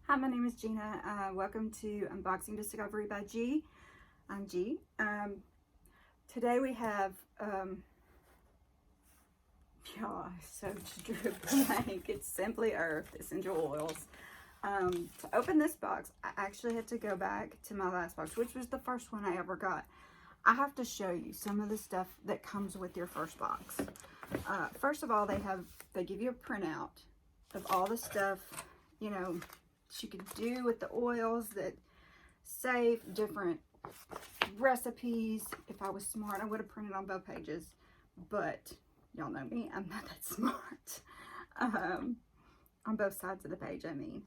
Hi, my name is Gina. Welcome to Unboxing Discovery by G. I'm G. Today we have, y'all, so blank. It's Simply Earth Essential Oils. To open this box, I actually had to go back to my last box, which was the first one I ever got. I have to show you some of the stuff that comes with your first box. First of all, they give you a printout of all the stuff, you know, you could do with the oils, that safe, different recipes. If I was smart, I would have printed on both pages, but y'all know me, I'm not that smart. On both sides of the page, I mean.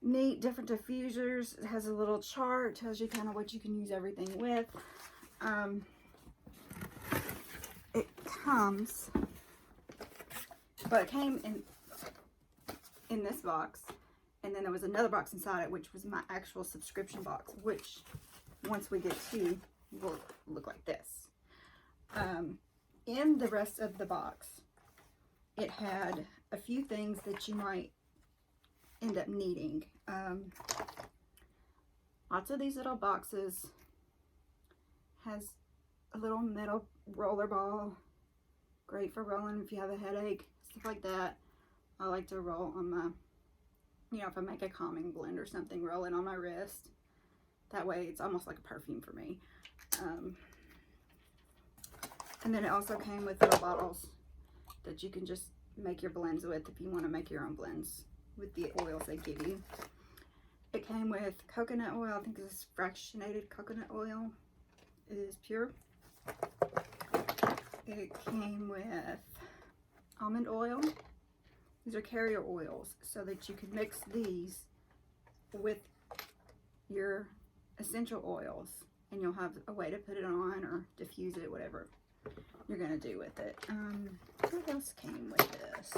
Neat, different diffusers. It has a little chart, tells you kind of what you can use everything with. It comes, but it came in this box. And then there was another box inside it, which was my actual subscription box, which once we get to will look like this. In the rest of the box, it had a few things that you might end up needing. Lots of these little boxes. Has a little metal roller ball, great for rolling if you have a headache, stuff like that. I like to roll on my, you know, if I make a calming blend or something, roll it on my wrist. That way it's almost like a perfume for me. And then it also came with little bottles that you can just make your blends with if you want to make your own blends with the oils they give you. It came with coconut oil. I think this is fractionated coconut oil. It is pure. It came with almond oil. These are carrier oils, so that you can mix these with your essential oils, and you'll have a way to put it on or diffuse it, whatever you're gonna do with it. What else came with this?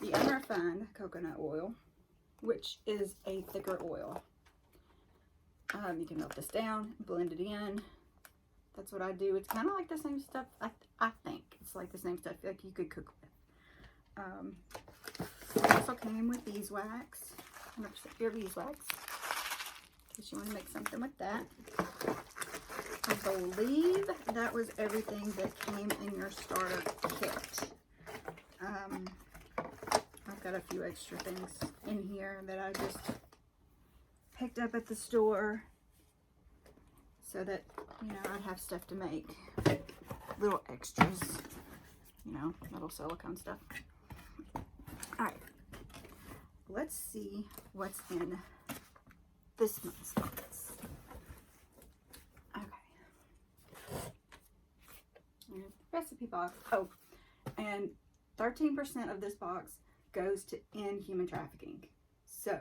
The unrefined coconut oil, which is a thicker oil. You can melt this down, blend it in. That's what I do. It's kind of like the same stuff. I think it's like the same stuff like you could cook with. It also came with beeswax, 100% pure beeswax, in case you want to make something with that. I believe that was everything that came in your starter kit. I've got a few extra things in here that I just picked up at the store so that, you know, I'd have stuff to make. Little extras, you know, little silicone stuff. All right, let's see what's in this month's box. Okay. Recipe box. Oh, and 13% of this box goes to end human trafficking. So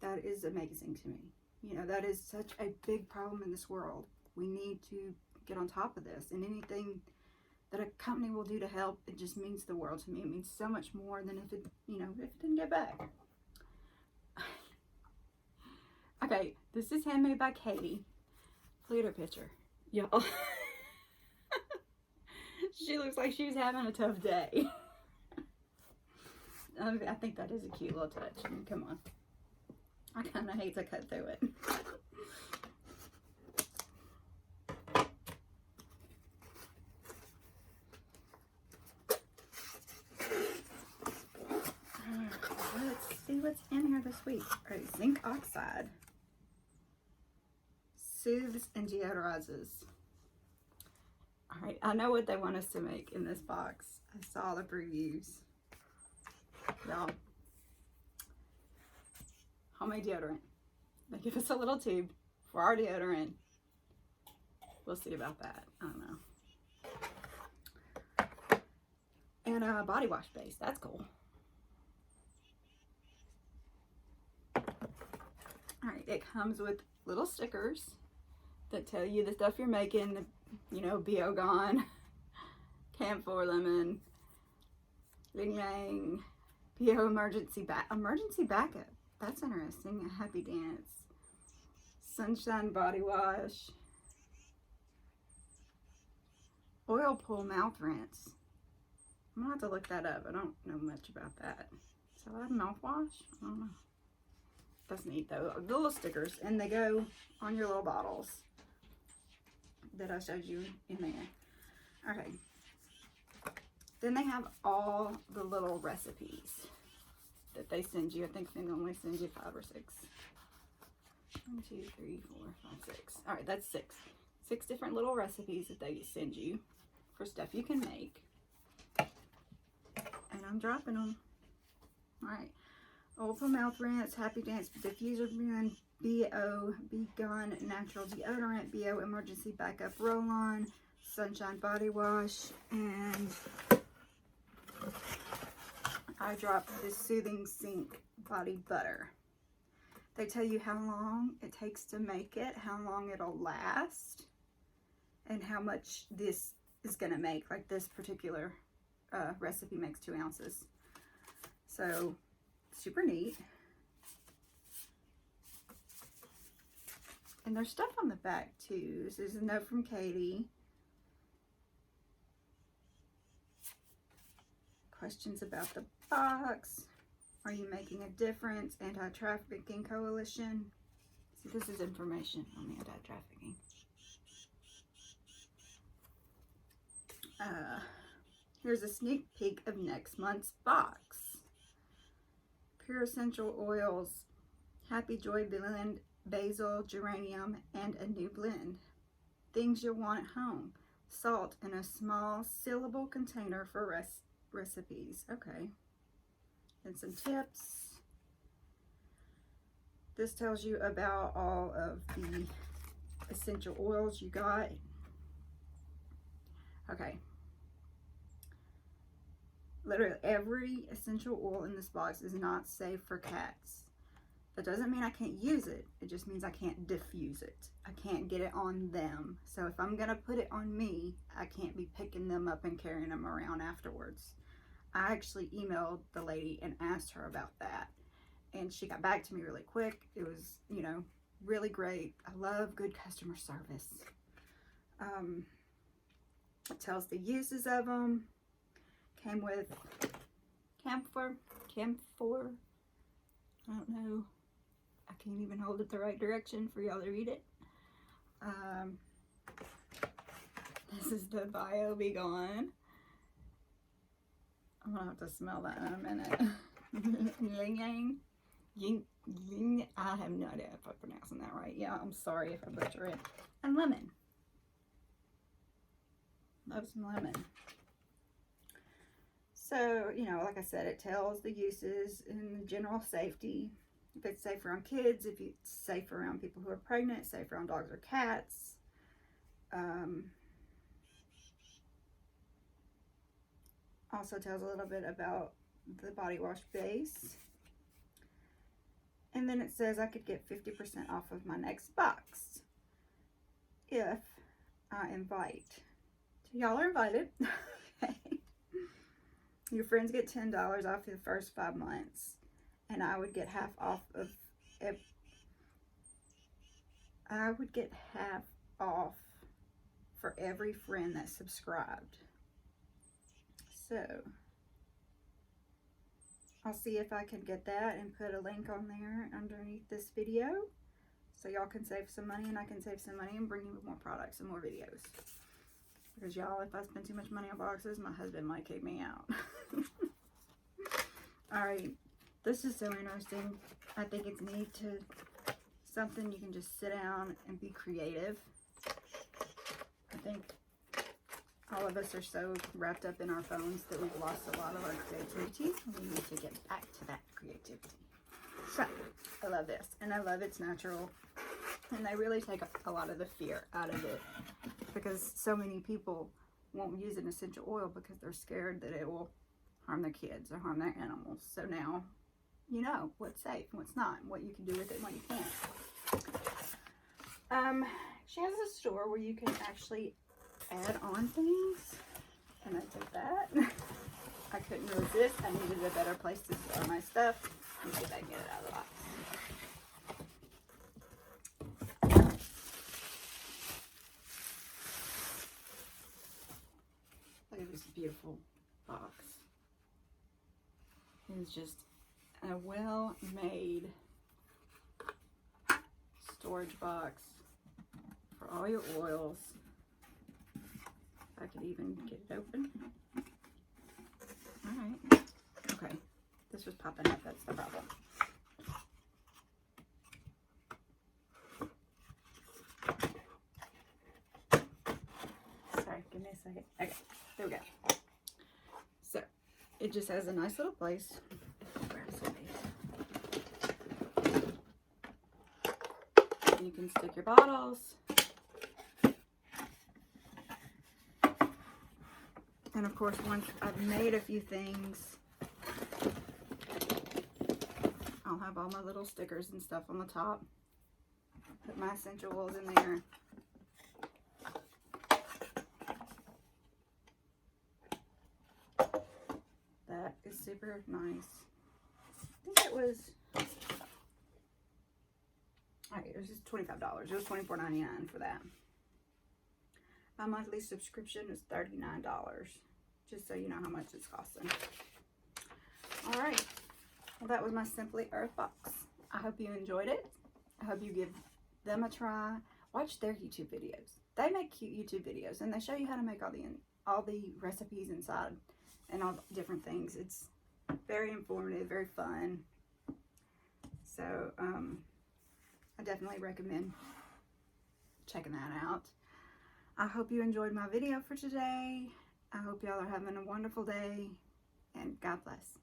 that is amazing to me. You know, that is such a big problem in this world. We need to get on top of this, and anything that a company will do to help, it just means the world to me. It means so much more than if it, you know, if it didn't get back. Okay, this is handmade by Katie. Look at her picture, y'all. She looks like she's having a tough day. I think that is a cute little touch. I mean, come on. I kind of hate to cut through it. Let's see what's in here this week. All right, zinc oxide. Soothes and deodorizes. All right, I know what they want us to make in this box. I saw the previews. Y'all, homemade deodorant. They give us a little tube for our deodorant. We'll see about that. I don't know. And a body wash base. That's cool. Alright, it comes with little stickers that tell you the stuff you're making. You know, Biogon, camphor lemon, Ling Lang, PO emergency backup. That's interesting. A happy dance. Sunshine body wash. Oil pull mouth rinse. I'm gonna have to look that up. I don't know much about that. So I have mouthwash. I don't know. That's neat though. The little stickers, and they go on your little bottles that I showed you in there. Okay. Then they have all the little recipes that they send you. I think they only send you 5 or 6. 1, 2, 3, 4, 5, 6. All right, that's 6. 6 different little recipes that they send you for stuff you can make. And I'm dropping them. All right. Ultra Mouth Rinse, Happy Dance Diffuser Brand, BO Begun Natural Deodorant, BO Emergency Backup Roll-On, Sunshine Body Wash, and I dropped this Soothing Sink Body Butter. They tell you how long it takes to make it, how long it'll last, and how much this is going to make. Like this particular recipe makes 2 ounces. So, super neat. And there's stuff on the back too. This is a note from Katie. Questions about the box. Are you making a difference? Anti-trafficking coalition. See, this is information on the anti-trafficking. Here's a sneak peek of next month's box. Pure essential oils, Happy Joy blend, basil, geranium, and a new blend. Things you'll want at home. Salt in a small sealable container for recipes. Okay. And some tips. This tells you about all of the essential oils you got. Okay. Literally every essential oil in this box is not safe for cats. That doesn't mean I can't use it. It just means I can't diffuse it. I can't get it on them. So if I'm gonna put it on me, I can't be picking them up and carrying them around afterwards. I actually emailed the lady and asked her about that. And she got back to me really quick. It was, you know, really great. I love good customer service. It tells the uses of them. Came with camphor. I don't know. I can't even hold it the right direction for y'all to read it. This is the Bio Be Gone. I'm gonna have to smell that in a minute. Ying Ying. I have no idea if I'm pronouncing that right. Yeah, I'm sorry if I butcher it. And lemon. Love some lemon. So, you know, like I said, it tells the uses and general safety. If it's safe around kids, if it's safe around people who are pregnant, safe around dogs or cats. Also tells a little bit about the body wash base. And then it says I could get 50% off of my next box if I invite. So y'all are invited. Okay. Your friends get $10 off the first 5 months. And I would get half off of it. I would get half off for every friend that subscribed. So I'll see if I can get that and put a link on there underneath this video so y'all can save some money and I can save some money and bring you more products and more videos. Because y'all, if I spend too much money on boxes, my husband might kick me out. Alright, this is so interesting. I think it's neat to something you can just sit down and be creative. I think all of us are so wrapped up in our phones that we've lost a lot of our creativity. We need to get back to that creativity. So, I love this. And I love it's natural. And they really take a lot of the fear out of it. Because so many people won't use an essential oil because they're scared that it will harm their kids or harm their animals. So now, you know what's safe and what's not, and what you can do with it and what you can't. She has a store where you can actually add on things, and I did that. I couldn't resist. I needed a better place to store my stuff. Let me see if I can get it out of the box. Look at this beautiful box. is just a well-made storage box for all your oils. If I could even get it open. All right. Okay. This was popping up. That's the problem. Sorry. Give me a second. Okay. There we go. So, it just has a nice little place. You can stick your bottles. And of course, once I've made a few things, I'll have all my little stickers and stuff on the top. Put my essential oils in there. That is super nice. I think it was, alright, it was just $25. It was $24.99 for that. My monthly subscription is $39, just so you know how much it's costing. Alright, well that was my Simply Earth box. I hope you enjoyed it. I hope you give them a try. Watch their YouTube videos. They make cute YouTube videos, and they show you how to make all the recipes inside and all the different things. It's very informative, very fun. So, I definitely recommend checking that out. I hope you enjoyed my video for today. I hope y'all are having a wonderful day, and God bless.